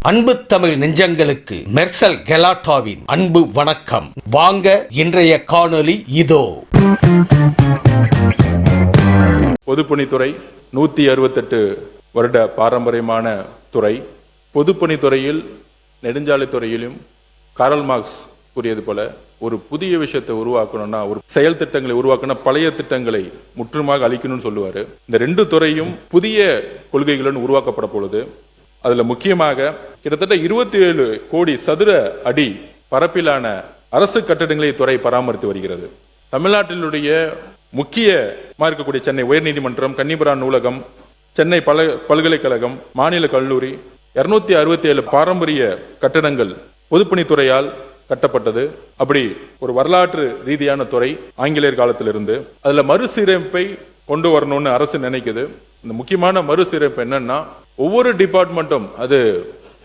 அன்பு தமிழ் நெஞ்சங்களுக்கு மெர்சல் கெலாட்டாவின் அன்பு வணக்கம். வாங்க இன்றைய காணொளி இதோ. பொதுப்பணித்துறை 168 வருட பாரம்பரியமான துறை. பொதுப்பணித்துறையில் நெடுஞ்சாலைத்துறையிலும் காரல் மார்க்ஸ் கூறியது போல ஒரு புதிய விஷயத்தை உருவாக்கணும்னா, ஒரு செயல் திட்டங்களை உருவாக்கணும், பழைய திட்டங்களை முற்றுமாக அழிக்கணும்னு சொல்லுவாரு. இந்த ரெண்டு துறையும் புதிய கொள்கைகளுடன் உருவாக்கப்பட பொழுது அதுல முக்கியமாக கிட்டத்தட்ட 27 கோடி சதுர அடி பரப்பிலான அரசு கட்டடங்களை துறை பராமரித்து வருகிறது. தமிழ்நாட்டினுடைய முக்கியமா இருக்கக்கூடிய சென்னை உயர்நீதிமன்றம், கன்னிபுரான் நூலகம், சென்னை பல்கலைக்கழகம், மாநில கல்லூரி, 267 பாரம்பரிய கட்டடங்கள் பொதுப்பணித்துறையால் கட்டப்பட்டது. அப்படி ஒரு வரலாற்று ரீதியான துறை ஆங்கிலேயர் காலத்திலிருந்து. அதுல மறுசீரமைப்பை கொண்டு வரணும்னு அரசு நினைக்குது. இந்த முக்கியமான மறுசீரமைப்பு என்னன்னா, ஒவ்வொரு டிபார்ட்மெண்ட்டும், அது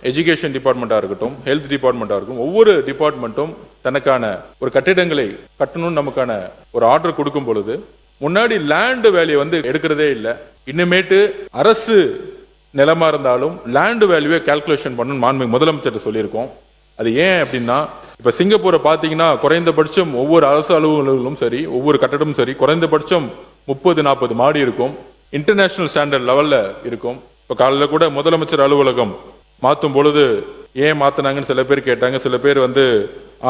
எஜுகேஷன் டிபார்ட்மெண்டா இருக்கட்டும், ஹெல்த் டிபார்ட்மெண்டா இருக்கும், ஒவ்வொரு டிபார்ட்மெண்ட்டும் தனக்கான ஒரு கட்டிடங்களை கட்டணும்னு நமக்கான ஒரு ஆர்டர் கொடுக்கும் பொழுது, முன்னாடி லேண்ட் வேல்யூ எடுக்கிறதே இல்லை. இன்னுமேட்டு அரசு நிலமா இருந்தாலும் லேண்ட் வேல்யூவை கால்குலேஷன் பண்ணணும் மாண்புமிகு முதலமைச்சர் சொல்லியிருக்கோம். அது ஏன் அப்படின்னா, இப்ப சிங்கப்பூரை பாத்தீங்கன்னா குறைந்தபட்சம் ஒவ்வொரு அரசு அலுவலகங்களும் சரி, ஒவ்வொரு கட்டடமும் சரி, குறைந்தபட்சம் 30-40 மாடி இருக்கும். இன்டர்நேஷனல் ஸ்டாண்டர்ட் லெவல்ல இருக்கும். இப்ப காலையில கூட முதலமைச்சர் அலுவலகம் மாத்தும் பொழுது ஏன் மாத்தினாங்கன்னு சில பேர் கேட்டாங்க. சில பேர்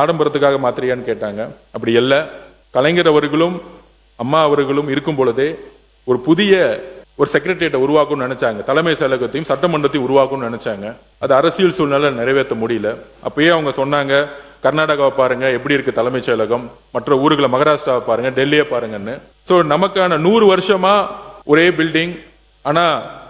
ஆடம்பரத்துக்காக மாத்திரியான்னு கேட்டாங்க. அப்படி இல்ல, கலைஞர் அவர்களும் அம்மா அவர்களும் இருக்கும் பொழுதே ஒரு புதிய ஒரு செக்ரட்டரியேட்டை உருவாக்கணும்னு நினைச்சாங்க. தலைமை செயலகத்தையும் சட்டமன்றத்தையும் உருவாக்கணும்னு நினைச்சாங்க. அது அரசியல் சூழ்நிலை நிறைவேற்ற முடியல. அப்பயே அவங்க சொன்னாங்க, கர்நாடகாவை பாருங்க எப்படி இருக்கு தலைமைச் செயலகம், மற்ற ஊர்களை மகாராஷ்டிராவை பாருங்க, டெல்லியை பாருங்கன்னு. சோ நமக்கான 100 வருஷமா ஒரே பில்டிங், ஆனா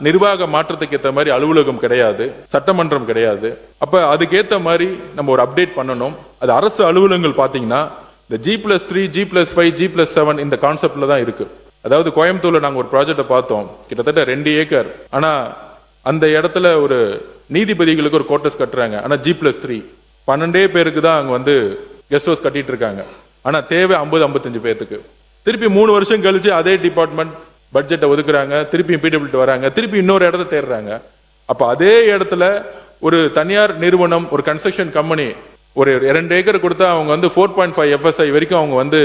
நிர்வாக மாற்றத்துக்கு ஏற்ற மாதிரி அலுவலகம் கிடையாது, சட்டமன்றம் கிடையாது. அப்ப அதுக்கேற்ற மாதிரி நம்ம ஒரு அப்டேட் பண்ணணும். அது அரசு அலுவலகங்கள் பாத்தீங்கன்னா இந்த G+3, G+5, G+7 இந்த கான்செப்ட்ல தான் இருக்கு. அதாவது கோயம்புத்தூர்ல நாங்க ஒரு ப்ராஜெக்ட பார்த்தோம், கிட்டத்தட்ட 2 ஏக்கர். ஆனா அந்த இடத்துல ஒரு நீதிபதிகளுக்கு ஒரு கோட்டர்ஸ் கட்டுறாங்க. ஆனா G+3 12 பேருக்கு தான் அங்க கெஸ்ட் ஹவுஸ் கட்டிட்டு இருக்காங்க. ஆனா தேவை 50-55 பேருக்கு. திருப்பி 3 வருஷம் கழிச்சு அதே டிபார்ட்மெண்ட் பட்ஜெட்டை ஒதுக்குறாங்க, திருப்பி பிடபிள்யூ வராங்க, திருப்பி இன்னொரு இடத்த தேடுறாங்க. அப்ப அதே இடத்துல ஒரு தனியார் நிறுவனம், ஒரு கன்ஸ்ட்ரக்ஷன் கம்பெனி ஒரு 2 ஏக்கர் கொடுத்தா அவங்க 4.5 FSI வரைக்கும் அவங்க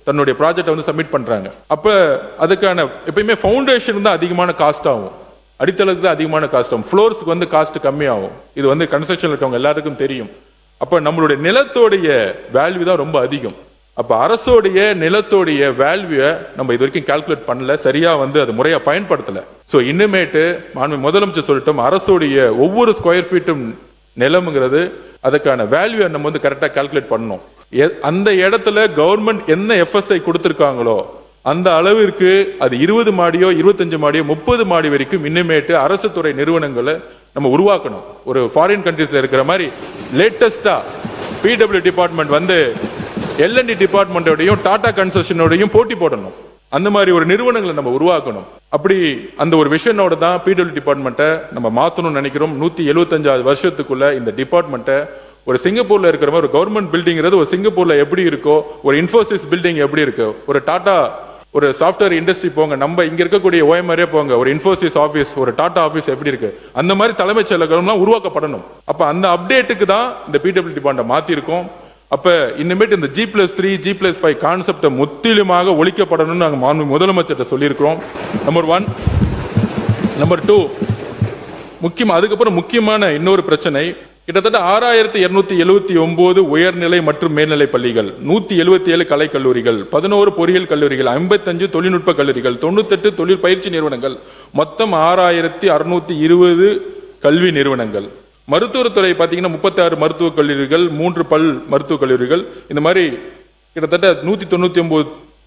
தன்னுடைய ப்ராஜெக்ட் சப்மிட் பண்றாங்க. அப்ப அதுக்கான எப்பயுமே ஃபவுண்டேஷன் தான் அதிகமான காஸ்ட் ஆகும், அடித்தளத்துக்கு தான் அதிகமான காஸ்ட் ஆகும், ஃப்ளோர்ஸ்க்கு காஸ்ட் கம்மி ஆகும். இது கன்ஸ்ட்ரக்ஷன் இருக்கவங்க எல்லாருக்கும் தெரியும். அப்ப நம்மளுடைய நிலத்தோடைய வேல்யூ தான் ரொம்ப அதிகம். அப்ப அரசோடைய நிலத்தோடைய வேல்யூவை நம்ம இது வரைக்கும் கால்குலேட் பண்ணல, சரியா அது முறையா பயன்படுத்தல. சோ இன்னுமேட்டு முதலமைச்சர் சொல்லிட்டோம், அரசோடைய ஒவ்வொரு ஸ்கொயர் ஃபீட்டும் நிலம்ங்கிறது அதுக்கான வேல்யூ நம்ம கரெக்டா கால்குலேட் பண்ணணும். அந்த இடத்துல கவர்மெண்ட் என்ன FSI கொடுத்திருக்காங்களோ அந்த அளவிற்கு அது 20 மாடியோ 25 மாடியோ 30 மாடி வரைக்கும் இன்னுமேட்டு அரசு துறை நிறுவனங்களை நம்ம உருவாக்கணும். ஒரு ஃபாரின் கண்ட்ரீஸ்ல இருக்கிற மாதிரி லேட்டஸ்டா பிடபிள்யூ டிபார்ட்மெண்ட் L&D டிபார்ட்மெண்டோடையும் டாடா கன்ஸ்ட்ரக்ஷனோடையும் போட்டி போடணும். அந்த மாதிரி ஒரு நிறுவனங்களை நம்ம உருவாக்கணும். அப்படி அந்த ஒரு விஷனோட தான் பிடபிள்யூ டிபார்ட்மெண்ட்டை நம்ம மாத்தணும்னு நினைக்கிறோம். 175 வருஷத்துக்குள்ள இந்த டிபார்ட்மெண்ட்டை ஒரு சிங்கப்பூர்ல இருக்கிற மாதிரி ஒரு கவர்மெண்ட் பில்டிங்கிறது ஒரு சிங்கப்பூர்ல எப்படி இருக்கோ, ஒரு இன்ஃபோசிஸ் பில்டிங் எப்படி இருக்கு, ஒரு டாடா ஒரு சாஃப்ட்வேர் இண்டஸ்ட்ரி போங்க, நம்ம இங்க இருக்கக்கூடிய OMRே போங்க, ஒரு இன்ஃபோசிஸ் ஆபீஸ், ஒரு டாடா ஆபீஸ் எப்படி இருக்கு, அந்த மாதிரி தலைமைச் செயலகம்லாம் உருவாக்கப்படணும். அப்ப அந்த அப்டேட்டுக்கு தான் இந்த பிடபிள்யூ டிபார்ட்மெண்ட் மாத்தி இருக்கோம். அப்ப இன்னுமேட்டு இந்த G+3, G+5 கான்செப்டை முற்றிலுமாக ஒழிக்கப்படணும்னு நாங்க மாண்புமிகு முதலமைச்சர்கிட்ட சொல்லியிருக்கிறோம். நம்பர் 1. நம்பர் 2, முக்கியமா அதுக்கப்புறம் முக்கியமான இன்னொரு பிரச்சனை, கிட்டத்தட்ட 6279 உயர்நிலை மற்றும் மேல்நிலை பள்ளிகள், 177 கலை கல்லூரிகள், 11 பொறியியல் கல்லூரிகள், 55 தொழில்நுட்ப கல்லூரிகள், 98 தொழில் பயிற்சி நிறுவனங்கள், மொத்தம் 6620 கல்வி நிறுவனங்கள். மருத்துவத்துறை பாத்தீங்கன்னா 36 மருத்துவக் கல்லூரிகள், 3 பல் மருத்துவக் கல்லூரிகள், இந்த மாதிரி கிட்டத்தட்ட 199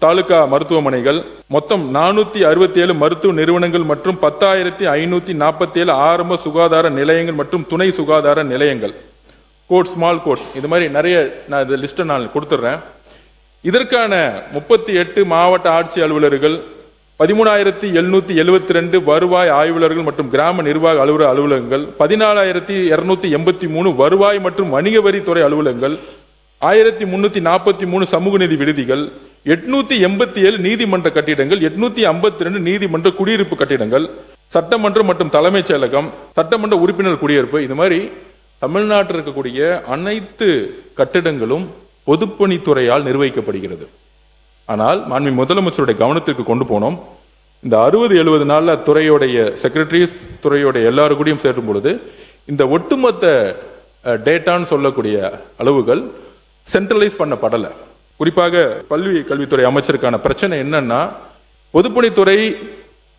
தாலுகா மருத்துவமனைகள், மொத்தம் 467 மருத்துவ நிறுவனங்கள் மற்றும் 10,547 ஆரம்ப சுகாதார நிலையங்கள் மற்றும் துணை சுகாதார நிலையங்கள், கோர்ட், ஸ்மால் கோர்ட்ஸ், இது மாதிரி நிறைய நான் லிஸ்ட்டை நான் கொடுத்துட்றேன். இதற்கான 38 மாவட்ட ஆட்சி அலுவலர்கள், 13,772 வருவாய் ஆய்வாளர்கள் மற்றும் கிராம நிர்வாக அலுவலகங்கள், 14,283 வருவாய் மற்றும் வணிக வரித்துறை அலுவலகங்கள், 1343 சமூக நீதி விடுதிகள், 887 நீதிமன்ற கட்டிடங்கள், 852 நீதிமன்ற குடியிருப்பு கட்டிடங்கள், சட்டமன்றம் மற்றும் தலைமைச் செயலகம், சட்டமன்ற உறுப்பினர் குடியிருப்பு, இது மாதிரி தமிழ்நாட்டில் இருக்கக்கூடிய அனைத்து கட்டிடங்களும் பொதுப்பணித்துறையால் நிர்வகிக்கப்படுகிறது. ஆனால் மாண்புமிகு முதலமைச்சருடைய கவனத்திற்கு கொண்டு போனோம். இந்த 60-70 நாள்ல துறையுடைய செக்ரட்டரிஸ், துறையுடைய எல்லாரும் கூடயும் சேரும் பொழுது இந்த ஒட்டுமொத்த டேட்டான்னு சொல்லக்கூடிய அளவுகள் சென்ட்ரலைஸ் பண்ணப்படலை. குறிப்பாக பள்ளி கல்வித்துறை அமைச்சருக்கான பிரச்சனை என்னன்னா, பொதுப்பணித்துறை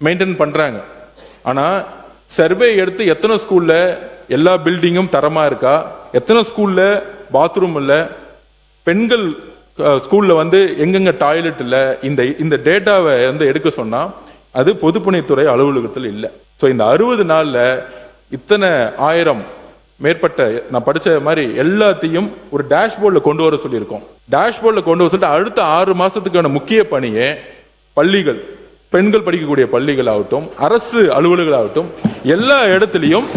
மெயின்டைன் பண்றாங்க, ஆனா சர்வே எடுத்து எத்தனை ஸ்கூல்ல எல்லா பில்டிங்கும் தரமா இருக்கா, எத்தனை ஸ்கூல்ல பாத்ரூம் இல்ல, பெண்கள் ஸ்கூல்ல வந்து எங்கெங்க டாய்லெட் இல்ல, இந்த டேட்டாவை வந்து எடுக்க சொன்னா அது பொதுப்பணித்துறை அலுவலகத்தில் இல்லை. ஸோ இந்த 60 நாள்ல இத்தனை 1000 மேற்பட்ட நான் படிச்ச மாதிரி எல்லாத்தையும் ஒரு டேஷ்போர்டில் கொண்டு வர சொல்லியிருக்கோம். டேஷ்போர்டில் கொண்டு வர சொல்லிட்டு அடுத்த 6 மாசத்துக்கான முக்கிய பணியை பள்ளிகள், பெண்கள் படிக்கக்கூடிய பள்ளிகள் ஆகட்டும், அரசு அலுவலகங்களாகட்டும், எல்லா இடத்துலையும்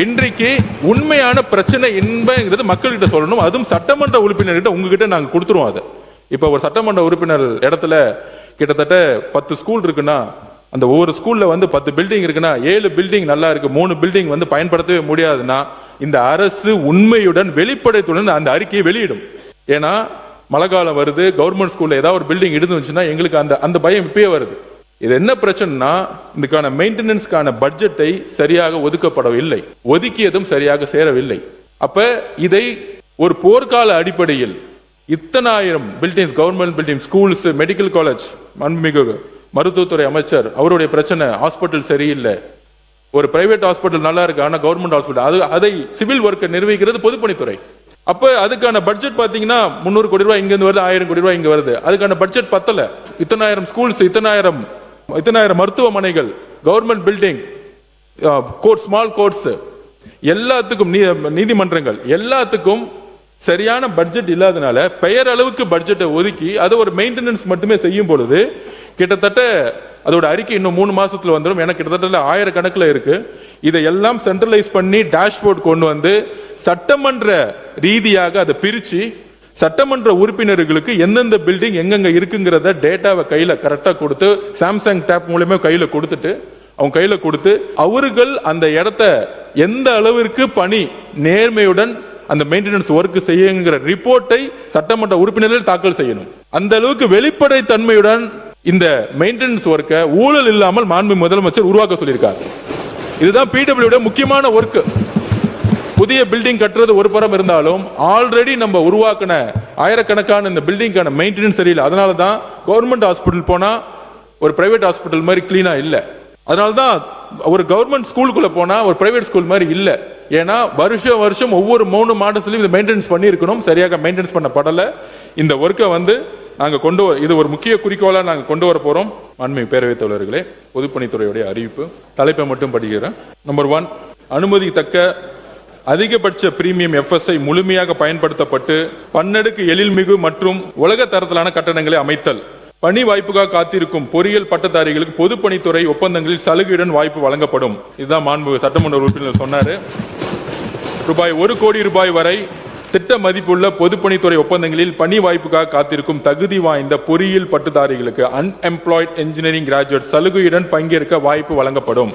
இன்றைக்கு உண்மையான பிரச்சனை என்பது மக்கள்கிட்ட சொல்லணும். அதுவும் சட்டமன்ற உறுப்பினர்கிட்ட உங்ககிட்ட நாங்கள் கொடுத்துருவோம். அதை இப்போ ஒரு சட்டமன்ற உறுப்பினர் இடத்துல கிட்டத்தட்ட 10 ஸ்கூல் இருக்குன்னா, அந்த ஒவ்வொரு ஸ்கூல்ல வந்து 10 பில்டிங் இருக்குன்னா 7 பில்டிங் நல்லா இருக்கு, 3 பில்டிங் வந்து பயன்படுத்தவே முடியாதுன்னா இந்த அரசு உண்மையுடன் வெளிப்படைத்துடன் அந்த அறிக்கையை வெளியிடும். ஏன்னா மழை காலம் வருது, கவர்மெண்ட் ஸ்கூல்ல ஏதாவது ஒரு பில்டிங் இருந்துச்சுன்னா எங்களுக்கு அந்த பயம் இப்பயே வருது. இது என்ன பிரச்சனைனா, இதுக்கான மெயின்டெனன்ஸ்க்கான பட்ஜெட்டை சரியாக ஒதுக்கப்படவில்லை, ஒதுக்கியதும் சரியாக சேரவில்லை. அப்ப இதை ஒரு போர்க்கால அடிப்படையில் இத்தனை 1000 buildings, government building, schools, medical college, மண்மிகு மருத்துவத்துறை அமைச்சர் அவருடைய பிரச்சனை, ஹாஸ்பிட்டல் சரியில்லை, ஒரு பிரைவேட் ஹாஸ்பிட்டல் நல்லா இருக்கு ஆனா கவர்மெண்ட் ஹாஸ்பிட்டல், அதை சிவில் ஒர்க்கை நிர்வகிக்கிறது பொதுப்பணித்துறை. அப்ப அதுக்கான பட்ஜெட் பாத்தீங்கன்னா 300 கோடி ரூபாய் இங்க இருந்து வருது, 1000 கோடி ரூபாய் இங்க வருது. அதுக்கான பட்ஜெட் பத்தல. இத்தனை 1000 ஸ்கூல்ஸ், இத்தனை 1000 மருத்துவமனைகள், government building, court, small courts, எல்லாத்துக்கும் நீதிமன்றங்கள், எல்லாத்துக்கும் சரியான பட்ஜெட் இல்லாதனால பெயர் அளவுக்கு பட்ஜெட்டை ஒதுக்கி அதை ஒரு மெயின்டெனன்ஸ் மட்டுமே செய்யும் பொழுது கிட்டத்தட்ட அதோட அறிக்கை இன்னும் 3 மாசத்துல வந்துடும். எனக்கு கிட்டத்தட்ட 1000 கணக்குல இருக்கு. இதையெல்லாம் சென்ட்ரலைஸ் பண்ணி டேஷ்போர்ட் கொண்டு வந்து சட்டமன்ற ரீதியாக அதை பிரிச்சு சட்டமன்ற உறுப்பினர்களுக்கு எந்தெந்த பில்டிங் எங்கெங்க இருக்குங்கிறத டேட்டாவை கையில கரெக்டா கொடுத்து, சாம்சங் டேப் மூலமா கையில கொடுத்துட்டு, அவங்க கையில கொடுத்து அவர்கள் அந்த இடத்த எந்த அளவிற்கு பணி நேர்மையுடன் அந்த மெயின்டெனன்ஸ் ஒர்க் செய்யுங்கிற ரிப்போர்ட்டை சட்டமன்ற உறுப்பினர்கள் தாக்கல் செய்யணும். அந்த அளவுக்கு வெளிப்படை தன்மையுடன் இந்த மெயின்டெனன்ஸ் ஒர்க்கை ஊழல் இல்லாமல் மாண்புமிகு முதலமைச்சர் உருவாக்க சொல்லியிருக்கார். இதுதான் பிடபிள்யூட முக்கியமான ஒர்க். புதிய பில்டிங் கட்டுறது ஒரு புறம் இருந்தாலும் ஆல்ரெடி நம்ம உருவாக்கின ஆயிரக்கணக்கான இந்த பில்டிங்கான மெயின்டெனன்ஸ் சரியில்லை. அதனால தான் கவர்மெண்ட் ஹாஸ்பிட்டல் போனா ஒரு பிரைவேட் ஹாஸ்பிட்டல் மாதிரி கிளீனா இல்லை. அதனால தான் ஒரு கவர்மெண்ட் ஸ்கூலுக்குள்ள போனா ஒரு பிரைவேட் ஸ்கூல் மாதிரி இல்லை. ஏன்னா வருஷம் ஒவ்வொரு 3 மாதத்துலயும் இதை மெயின்டெனன்ஸ் பண்ணி இருக்கணும், சரியாக மெயின்டெனன்ஸ் பண்ணப்படல. இந்த ஒர்க்கை வந்து நாங்க இது ஒரு முக்கிய குறிக்கோளா நாங்க கொண்டு வர போறோம். மாண்புமிகு பேரவைத் தலைவர்களே, பொதுப்பணித்துறையுடைய அறிவிப்பு தலைப்பை மட்டும் படிக்கிறேன். நம்பர் 1, அனுமதித்தக்க அதிகபட்ச பிரீமியம் FSI முழுமையாக பயன்படுத்தப்பட்டு பன்னடுக்கு எழில்மிகு மற்றும் உலக தரத்திலான கட்டணங்களை அமைத்தல். பணி வாய்ப்புக்காக காத்திருக்கும் பொறியியல் பட்டதாரிகளுக்கு பொதுப்பணித்துறை ஒப்பந்தங்களில் சலுகையுடன் வாய்ப்பு வழங்கப்படும். இதுதான் மாண்பு சட்டமன்ற உறுப்பினர் சொன்னாரு. ரூபாய் 1 கோடி வரை திட்ட மதிப்புள்ள பொதுப்பணித்துறை ஒப்பந்தங்களில் பணி வாய்ப்புக்காக காத்திருக்கும் தகுதி வாய்ந்த பொறியியல் பட்டதாரிகளுக்கு அன்எம்ப்ளாய்ட் இன்ஜினியரிங் கிராஜுவேட் சலுகையுடன் பங்கேற்க வாய்ப்பு வழங்கப்படும்.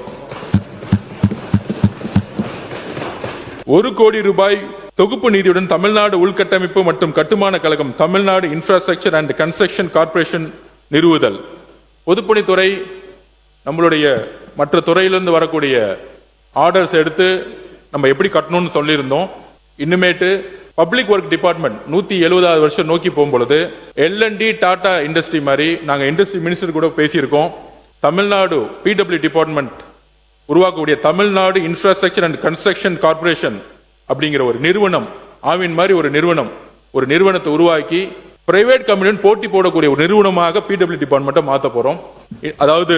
1 கோடி தொகுப்பு நிதியுடன் தமிழ்நாடு உள்கட்டமைப்பு மற்றும் கட்டுமான கழகம், Tamil Nadu infrastructure and construction corporation நிறுவுதல். பொதுப்பணித்துறை நம்மளுடைய மற்ற துறையிலிருந்து வரக்கூடிய ஆர்டர்ஸ் எடுத்து நம்ம எப்படி கட்டணும்னு சொல்லியிருந்தோம். இன்னுமேட்டு பப்ளிக் ஒர்க் டிபார்ட்மெண்ட் 170வது வருஷம் நோக்கி போகும்பொழுது L&D டாடா இண்டஸ்ட்ரி மாதிரி நாங்கள் இண்டஸ்ட்ரி மினிஸ்டர் கூட பேசியிருக்கோம். தமிழ்நாடு PW டிபார்ட்மெண்ட் உருவாக்கக்கூடிய Tamil Nadu infrastructure and construction corporation அப்படிங்கிற ஒரு நிறுவனம், ஆவின் மாதிரி ஒரு நிறுவனத்தை உருவாக்கி பிரைவேட் கம்பெனியுடன் போட்டி போடக்கூடிய ஒரு நிறுவனமாக PW டிபார்ட்மெண்ட்டை மாற்ற போறோம். அதாவது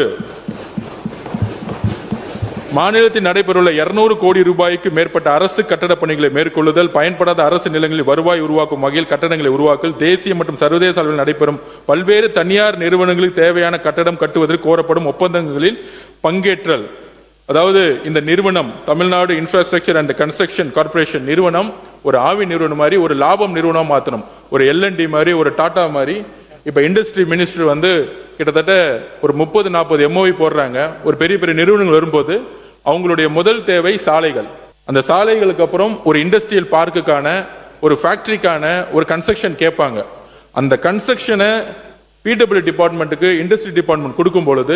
மாநிலத்தில் நடைபெறவுள்ள 200 கோடி ரூபாய்க்கு மேற்பட்ட அரசு கட்டட பணிகளை மேற்கொள்ளுதல், பயன்படாத அரசு நிலங்களில் வருவாய் உருவாக்கும் வகையில் கட்டடங்களை உருவாக்கல், தேசிய மற்றும் சர்வதேச அளவில் நடைபெறும் பல்வேறு தனியார் நிறுவனங்களுக்கு தேவையான கட்டடம் கட்டுவதற்கு கோரப்படும் ஒப்பந்தங்களில் பங்கேற்றல். அதாவது இந்த நிறுவனம் Tamil Nadu infrastructure and construction corporation நிறுவனம் ஒரு ஆவி நிறுவனம் மாதிரி ஒரு லாபம் நிறுவனம் மாற்றணும். ஒரு L&D மாதிரி ஒரு டாடா மாதிரி. இப்ப இண்டஸ்ட்ரி மினிஸ்டர் வந்து கிட்டத்தட்ட ஒரு 30-40 MOU போடுறாங்க. ஒரு பெரிய பெரிய நிறுவனங்கள் வரும்போது அவங்களுடைய முதல் தேவை சாலைகள். அந்த சாலைகளுக்கு அப்புறம் ஒரு இண்டஸ்ட்ரியல் பார்க்குக்கான ஒரு ஃபேக்டரிக்கான ஒரு கன்ஸ்ட்ரக்ஷன் கேட்பாங்க. அந்த கன்ஸ்ட்ரக்ஷனை பிடபிள்யூ டிபார்ட்மெண்ட்டுக்கு இண்டஸ்ட்ரி டிபார்ட்மெண்ட் கொடுக்கும் பொழுது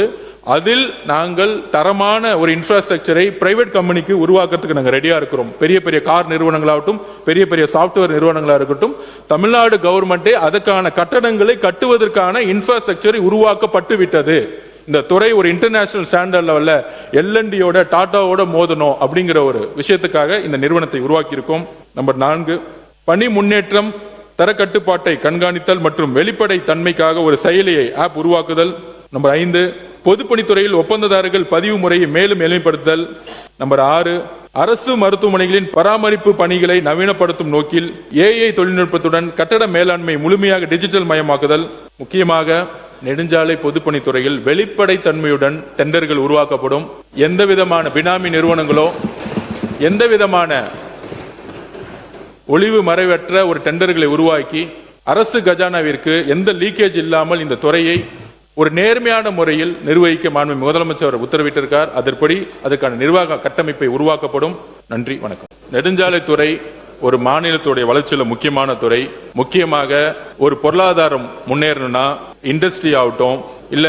அதில் நாங்கள் தரமான ஒரு இன்ஃப்ராஸ்ட்ரக்சரை பிரைவேட் கம்பெனிக்கு உருவாக்குறதுக்கு நாங்கள் ரெடியா இருக்கிறோம். பெரிய பெரிய கார் நிறுவனங்களாகட்டும், பெரிய பெரிய சாப்ட்வேர் நிறுவனங்களாக இருக்கட்டும், தமிழ்நாடு கவர்மெண்டே அதற்கான கட்டடங்களை கட்டுவதற்கான இன்ஃப்ராஸ்ட்ரக்சரை உருவாக்கப்பட்டு விட்டது. இந்த துறை ஒரு இன்டர்நேஷனல் ஸ்டாண்டர்ட் லெவல்ல எல்என்டியோட டாடாவோட மோதணும் அப்படிங்கிற ஒரு விஷயத்துக்காக இந்த நிறுவனத்தை உருவாக்கி இருக்கோம். நம்பர் 4, பணி முன்னேற்றம், தர கட்டுப்பாட்டை கண்காணித்தல் மற்றும் வெளிப்படை தன்மைக்காக ஒரு செயலியை ஆப் உருவாக்குதல். நம்பர் 5, பொதுப்பணித்துறையில் ஒப்பந்ததாரர்கள் பதிவு முறையை மேலும் எளிமைப்படுத்துதல். நம்பர் 6, அரசு மருத்துவமனைகளின் பராமரிப்பு பணிகளை நவீனப்படுத்தும் நோக்கில் ஏஐ தொழில்நுட்பத்துடன் கட்டட மேலாண்மை முழுமையாக டிஜிட்டல் மயமாக்குதல். முக்கியமாக நெடுஞ்சாலை பொதுப்பணித்துறையில் வெளிப்படை தன்மையுடன் டெண்டர்கள் உருவாக்கப்படும். எந்த விதமான பினாமி நிறுவனங்களோ எந்த விதமான ஒளிவு மறைவற்ற ஒரு டெண்டர்களை உருவாக்கி அரசு கஜானாவிற்கு எந்த லீக்கேஜ் இல்லாமல் இந்த துறையை ஒரு நேர்மையான முறையில் நிர்வகிக்க மாண்புமிகு முதலமைச்சர் உத்தரவிட்டிருக்கார். அதன்படி அதற்கான நிர்வாக கட்டமைப்பை உருவாக்கப்படும். நன்றி, வணக்கம். நெடுஞ்சாலைத்துறை ஒரு மாநிலத்துடைய வளர்ச்சியில முக்கியமான துறை. முக்கியமாக ஒரு பொருளாதாரம் முன்னேறணும்னா இண்டஸ்ட்ரி ஆகட்டும், இல்ல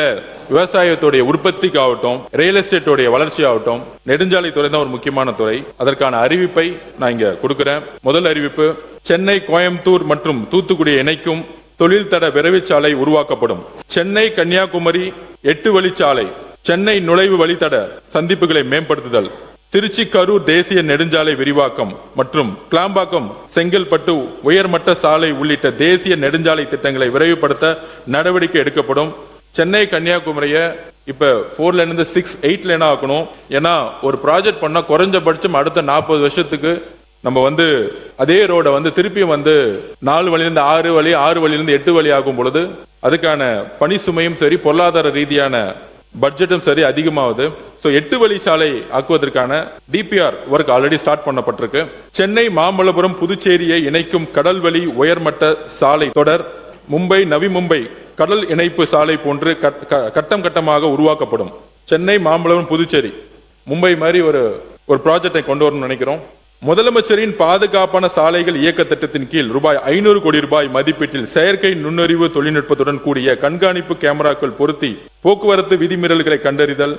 விவசாயத்துடைய உற்பத்திக்கு ஆகட்டும், ரியல் எஸ்டேட்டோடைய வளர்ச்சி ஆகட்டும், நெடுஞ்சாலைத்துறை தான் ஒரு முக்கியமான துறை. அதற்கான அறிவிப்பை நான் இங்க கொடுக்கிறேன். முதல் அறிவிப்பு, சென்னை, கோயம்புத்தூர் மற்றும் தூத்துக்குடியை இணைக்கும் தொழில்தட விரைவுச்சாலை உருவாக்கப்படும். சென்னை கன்னியாகுமரி 8 வழிச்சாலை, சென்னை நுழைவு வழித்தட சந்திப்புகளை மேம்படுத்துதல், திருச்சி கரூர் தேசிய நெடுஞ்சாலை விரிவாக்கம் மற்றும் கிளாம்பாக்கம் செங்கல்பட்டு உயர்மட்ட சாலை உள்ளிட்ட தேசிய நெடுஞ்சாலை திட்டங்களை விரைவுபடுத்த நடவடிக்கை எடுக்கப்படும். சென்னை கன்னியாகுமரிய இப்ப 4 லேன் இருந்து 6, 8 லேனா ஆக்கணும். ஏன்னா ஒரு ப்ராஜெக்ட் பண்ணா குறைஞ்சபட்சம் அடுத்த 40 வருஷத்துக்கு நம்ம அதே ரோட திருப்பியும் 4 வழியிலிருந்து 6 வழி, 6 வழியிலிருந்து 8 வழி ஆகும் பொழுது அதுக்கான பணி சுமையும் சரி, பொருளாதார ரீதியான பட்ஜெட்டும் சரி அதிகமாகுது. 8 வழி சாலை ஆக்குவதற்கான டிபிஆர் ஒர்க் ஆல்ரெடி ஸ்டார்ட் பண்ணப்பட்டிருக்கு. சென்னை மாமல்லபுரம் புதுச்சேரியை இணைக்கும் கடல்வழி உயர்மட்ட சாலை தொடர், மும்பை நவி மும்பை கடல் இணைப்பு சாலை போன்று கட்டம் கட்டமாக உருவாக்கப்படும். சென்னை மாமல்லபுரம் புதுச்சேரி மும்பை மாதிரி ஒரு ப்ராஜெக்டை கொண்டு வரணும்னு நினைக்கிறோம். முதலமைச்சரின் பாதுகாப்பான சாலைகள் இயக்க திட்டத்தின் கீழ் ரூபாய் 500 கோடி ரூபாய் மதிப்பீட்டில் செயற்கை நுண்ணறிவு தொழில்நுட்பத்துடன் கூடிய கண்காணிப்பு கேமராக்கள் பொருத்தி போக்குவரத்து விதிமீறல்களை கண்டறிதல்,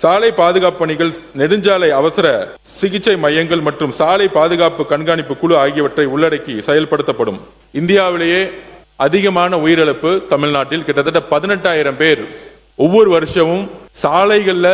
சாலை பாதுகாப்பு பணிகள், நெடுஞ்சாலை அவசர சிகிச்சை மையங்கள் மற்றும் சாலை பாதுகாப்பு கண்காணிப்பு குழு ஆகியவற்றை உள்ளடக்கி செயல்படுத்தப்படும். இந்தியாவிலேயே அதிகமான உயிரிழப்பு தமிழ்நாட்டில் கிட்டத்தட்ட 18,000 பேர் ஒவ்வொரு வருஷமும் சாலைகள்ல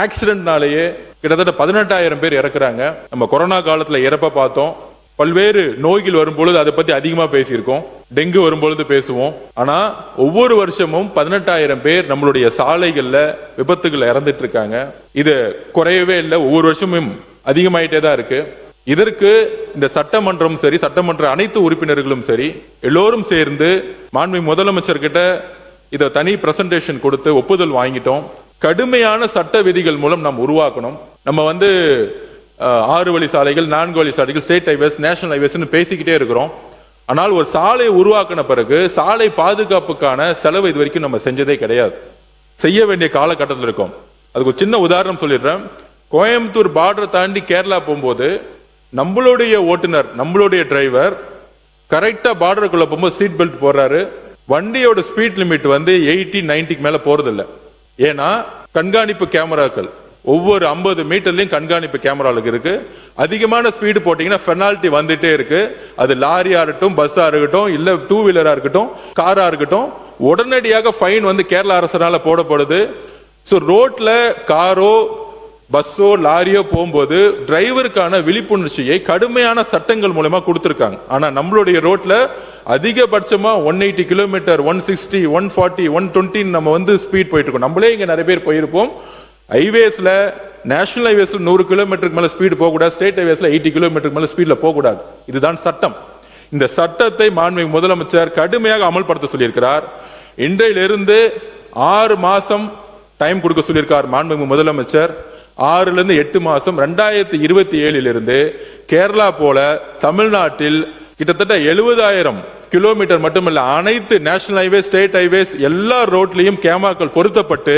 ஆக்சிடென்ட்னாலேயே கிட்டத்தட்ட 18,000 பேர் இறக்குறாங்க. நம்ம கொரோனா காலத்துல இறப்ப பார்த்தோம். பல்வேறு நோய்கள் வரும்பொழுது அதை பத்தி அதிகமா பேசியிருக்கோம். டெங்கு வரும்பொழுது பேசுவோம். ஆனா ஒவ்வொரு வருஷமும் 18,000 பேர் நம்மளுடைய சாலைகள்ல விபத்துகள் இறந்துட்டு இருக்காங்க. இது குறையவே இல்லை, ஒவ்வொரு வருஷமும் அதிகமாயிட்டே தான் இருக்கு. இதற்கு இந்த சட்டமன்றம் சரி, சட்டமன்ற அனைத்து உறுப்பினர்களும் சரி, எல்லோரும் சேர்ந்து மாண்புமிகு முதலமைச்சர் கிட்ட இதை தனி பிரசன்டேஷன் கொடுத்து ஒப்புதல் வாங்கிட்டோம். கடுமையான சட்ட விதிகள் மூலம் நாம் உருவாக்கணும். நம்ம 6 வழி சாலைகள், 4 வழி சாலைகள், ஸ்டேட் ஹைவேஸ், நேஷனல் ஹைவேஸ் பேசிக்கிட்டே இருக்கிறோம். ஆனால் ஒரு சாலை உருவாக்கின பிறகு சாலை பாதுகாப்புக்கான செலவு இது வரைக்கும் நம்ம செஞ்சதே கிடையாது. செய்ய வேண்டிய காலகட்டத்தில் இருக்கும். அதுக்கு ஒரு சின்ன உதாரணம் சொல்லிடுறேன். கோயம்புத்தூர் பார்டர் தாண்டி கேரளா போகும்போது நம்மளுடைய ஓட்டுநர், நம்மளுடைய டிரைவர் கரெக்டா பார்டருக்குள்ள போகும்போது சீட் பெல்ட் போடுறாரு. வண்டியோட ஸ்பீட் லிமிட் 80, 90க்கு மேல போறது இல்லை. ஏன்னா கண்காணிப்பு கேமராக்கள் ஒவ்வொரு 50 மீட்டர்லயும் கண்காணிப்பு கேமராவுக்கு இருக்கு. அதிகமான ஸ்பீடு போட்டீங்கன்னா பெனால்டி வந்துட்டே இருக்கு. அது லாரியா இருக்கட்டும், பஸ்ஸா இருக்கட்டும், இல்ல 2 வீலரா இருக்கட்டும், காரா இருக்கட்டும், உடனடியாக ஃபைன் கேரள அரசால போடப்படுது. ரோட்ல காரோ பஸ்ஸோ லாரியோ போகும்போது டிரைவருக்கான விழிப்புணர்ச்சியை கடுமையான சட்டங்கள் மூலமா கொடுத்திருக்காங்க. ஆனா நம்மளுடைய ரோட்ல அதிகபட்சமா 180 கிலோமீட்டர், 160, 140, 120 நம்ம ஸ்பீட் போயிட்டு இருக்கோம். நம்மளே இங்க நிறைய பேர் போயிருப்போம். ஹைவேஸ்ல, நேஷனல் ஹைவேஸ்ல 100 கிலோமீட்டருக்கு மேல ஸ்பீடு போக கூடாது. ஸ்டேட் ஹைவேஸ்ல 80 கிலோமீட்டருக்கு மேல ஸ்பீட்ல போக கூடாது. இதுதான் சட்டம். இந்த சட்டத்தை மாண்புமிகு முதலமைச்சர் கடுமையாக அமல்படுத்த சொல்லியிருக்கிறார். இன்றையிலிருந்து 6 மாசம் டைம் கொடுக்க சொல்லியிருக்கார் மாண்புமிகு முதலமைச்சர். 6 லிருந்து 8 மாசம் 2027 கேரளா போல தமிழ்நாட்டில் கிட்டத்தட்ட 70,000 கிலோமீட்டர் மட்டுமல்ல, அனைத்து நேஷனல் ஹைவேஸ், ஸ்டேட் ஹைவேஸ் எல்லா ரோட்லயும் கேமராக்கள் பொருத்தப்பட்டு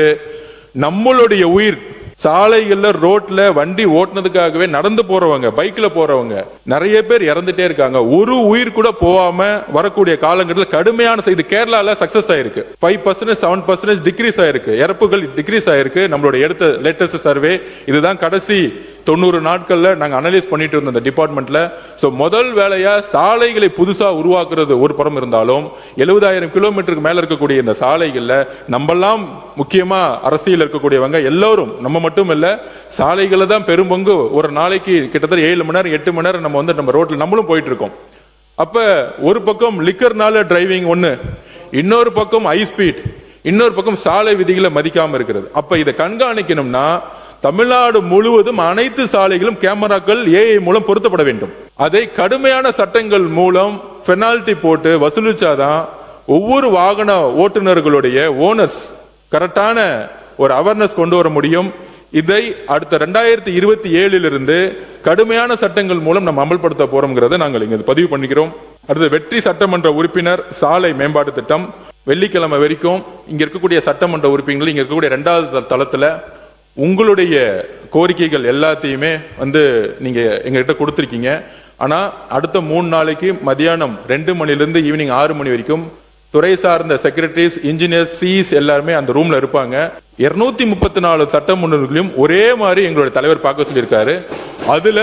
நம்மளுடைய உயிர் சாலைகள்ல ரோட்ல வண்டி ஓட்டுனதுக்காகவே நடந்து போறவங்க, பைக்ல போறவங்க நிறைய பேர் இறந்துட்டே இருக்காங்க. ஒரு உயிர் கூட போகாம வரக்கூடிய காலங்களில் கடுமையான செய்தி. கேரளால சக்சஸ் ஆயிருக்கு, 5% 7% டிக்ரீஸ் ஆயிருக்கு, இறப்புகள் டிக்ரீஸ் ஆயிருக்கு. நம்மளுடைய எடுத்த லேட்டஸ்ட் சர்வே இதுதான். கடைசி 90 நாட்கள்ல நாங்க அனலைஸ் பண்ணிட்டு இருந்தோம் இந்த டிபார்ட்மெண்ட்ல. சோ முதல் வேலையா சாலைகளை புதுசா உருவாக்குறது ஒரு புறம் இருந்தாலும் 70,000 கிலோமீட்டருக்கு மேல இருக்கக்கூடிய இந்த சாலைகள்ல நம்மெல்லாம் முக்கியமா அரசியல் இருக்கக்கூடியவங்க எல்லாரும், நம்ம மட்டும் இல்ல, சாலைகளை தான் பெரும்பங்கு. ஒரு நாளைக்கு கிட்டத்தட்ட 7 மணி நேரம் 8 மணி நேரம் நம்ம ரோட்ல நம்மளும் போயிட்டு இருக்கோம். அப்ப ஒரு பக்கம் லிக்கர்னால டிரைவிங் ஒண்ணு, இன்னொரு பக்கம் ஹை ஸ்பீட், இன்னொரு பக்கம் சாலை விதிகளை மதிக்காம இருக்கிறது. அப்ப இதை கண்காணிக்கணும்னா தமிழ்நாடு முழுவதும் அனைத்து சாலைகளும் கேமராக்கள் ஏஐ மூலம் பொருத்தப்பட வேண்டும். அதை கடுமையான சட்டங்கள் மூலம் பெனால்டி போட்டு வசூலிச்சாதான் ஒவ்வொரு வாகன ஓட்டுநர்களுடைய ஓனர்ஸ் கரெக்டான ஒரு அவேர்னஸ் கொண்டு வர முடியும். இதை அடுத்த 2027 இருந்து கடுமையான சட்டங்கள் மூலம் நம்ம அமல்படுத்த போறோம்ங்கிறத நாங்கள் இங்க பதிவு பண்ணிக்கிறோம். அடுத்து வெற்றி சட்டமன்ற உறுப்பினர் சாலை மேம்பாட்டு திட்டம். வெள்ளிக்கிழமை வரைக்கும் இங்க இருக்கக்கூடிய சட்டமன்ற உறுப்பினர்கள் இங்க இருக்கக்கூடிய 2வது தளத்துல உங்களுடைய கோரிக்கைகள் எல்லாத்தையுமே நீங்க எங்ககிட்ட கொடுத்திருக்கீங்க. ஆனா அடுத்த 3 நாளைக்கு மதியானம் 2 மணிலிருந்து ஈவினிங் 6 மணி வரைக்கும் துறை சார்ந்த செக்ரட்டரிஸ், இன்ஜினியர்ஸ், சிஇஸ் எல்லாருமே அந்த ரூம்ல இருப்பாங்க. 234 சட்டமன்றங்களையும் ஒரே மாதிரி எங்களுடைய தலைவர் பார்க்க சொல்லியிருக்காரு. அதுல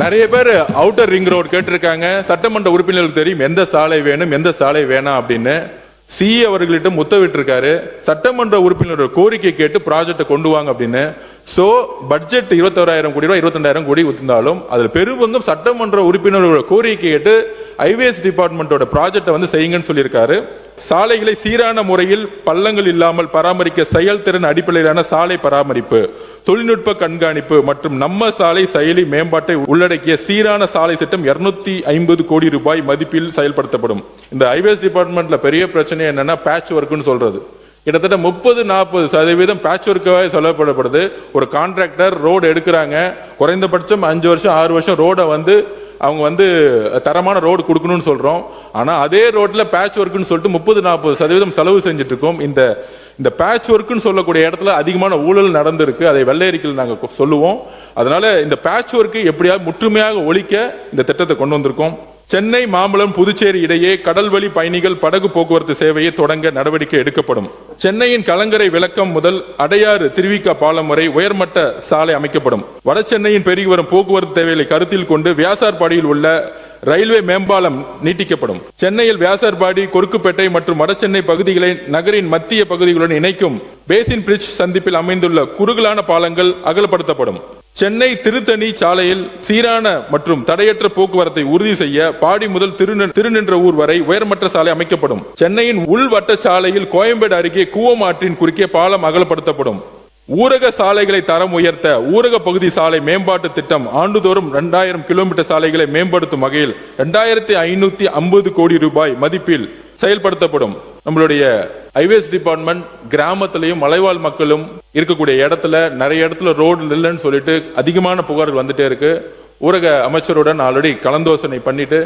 நிறைய பேர் அவுட்டர் ரிங் ரோடு கேட்டிருக்காங்க. சட்டமன்ற உறுப்பினர்களுக்கு தெரியும் எந்த சாலை வேணும் எந்த சாலை வேணாம் அப்படின்னு. சி அவர்களிட்ட உத்தரவிட்டு இருக்காரு, சட்டமன்ற உறுப்பினரோட கோரிக்கை கேட்டு ப்ராஜெக்ட் கொண்டு வாங்க அப்படின்னு. சோ பட்ஜெட் 21,000 கோடி ரூபாய் 22,000 கோடி இருந்தாலும் அதுல பெரும்பங்கும் சட்டமன்ற உறுப்பினர்களோட கோரிக்கை கேட்டு ஹைவேஸ் டிபார்ட்மெண்டோட ப்ராஜெக்ட் செய்யுங்கன்னு சொல்லியிருக்காரு. சாலைகளை சீரான முறையில் பள்ளங்கள் இல்லாமல் பராமரிக்க செயல்திறன் அடிப்படையிலான சாலை பராமரிப்பு, தொழில்நுட்ப கண்காணிப்பு மற்றும் நம்ம சாலை செயலி மேம்பாட்டை உள்ளடக்கிய சீரான சாலை திட்டம் 250 கோடி ரூபாய் மதிப்பில் செயல்படுத்தப்படும். இந்த ஹைவேஸ் டிபார்ட்மெண்ட்ல பெரிய பிரச்சனை என்னன்னா பேட்ச் ஒர்க்னு சொல்றது. கிட்டத்தட்ட 30-40% பேட்ச் ஒர்க்காக சொல்லப்படப்படுது. ஒரு கான்ட்ராக்டர் ரோடு எடுக்கிறாங்க, குறைந்தபட்சம் 5 வருஷம் 6 வருஷம் ரோட அவங்க தரமான ரோடு கொடுக்கணும்னு சொல்றோம். ஆனா அதே ரோட்ல பேட்ச் ஒர்க்னு சொல்லிட்டு 30-40% செலவு செஞ்சுட்டு இருக்கோம். இந்த பேட்ச் ஒர்க்னு சொல்லக்கூடிய இடத்துல அதிகமான ஊழல் நடந்திருக்கு. அதை வெள்ளையறிக்கையில் நாங்க சொல்லுவோம். அதனால இந்த பேட்ச் ஒர்க்கை எப்படியாவது முற்றுமையாக ஒழிக்க இந்த திட்டத்தை கொண்டு வந்திருக்கோம். சென்னை, மாம்பலம், புதுச்சேரி இடையே கடல்வழி பயணிகள் படகு போக்குவரத்து சேவையை தொடங்க நடவடிக்கை எடுக்கப்படும். சென்னையின் கலங்கரை விளக்கம் முதல் அடையாறு திருவிக பாலம் வரை உயர்மட்ட சாலை அமைக்கப்படும். வட சென்னையின் பெருகி வரும் போக்குவரத்து தேவைகளை கருத்தில் கொண்டு வியாசார்பாடியில் உள்ள ரயில்வே மேம்பாலம் நீட்டிக்கப்படும். சென்னையில் வியாசார்பாடி, கொருக்குப்பேட்டை மற்றும் வடசென்னை பகுதிகளை நகரின் மத்திய பகுதிகளுடன் இணைக்கும் பேசின் பிரிட்ஜ் சந்திப்பில் அமைந்துள்ள குறுகலான பாலங்கள் அகலப்படுத்தப்படும். சென்னை திருத்தணி சாலையில் சீரான மற்றும் தடையற்ற போக்குவரத்தை உறுதி செய்ய பாடி முதல் திருநின்றவூர் வரை உயர்மட்ட சாலை அமைக்கப்படும். சென்னையின் உள்வட்ட சாலையில் கோயம்பேடு அருகே கூவம் ஆற்றின் குறுக்கே பாலம் அகலப்படுத்தப்படும். ஊரக சாலைகளை தரம் உயர்த்த ஊரக பகுதி சாலை மேம்பாட்டு திட்டம் ஆண்டுதோறும் 2000 கிலோமீட்டர் சாலைகளை மேம்படுத்தும் வகையில் 2550 கோடி ரூபாய் மதிப்பில் செயல்படுத்தப்படும். நம்மளுடைய ஹைவேஸ் டிபார்ட்மெண்ட் கிராமத்திலையும் மலைவாழ் மக்களும் இருக்கக்கூடிய இடத்துல நிறைய இடத்துல ரோடு இல்லைன்னு சொல்லிட்டு அதிகமான புகார்கள் வந்துட்டே இருக்கு. ஊரக அமைச்சருடன் ஆல்ரெடி கலந்தோசனை பண்ணிட்டு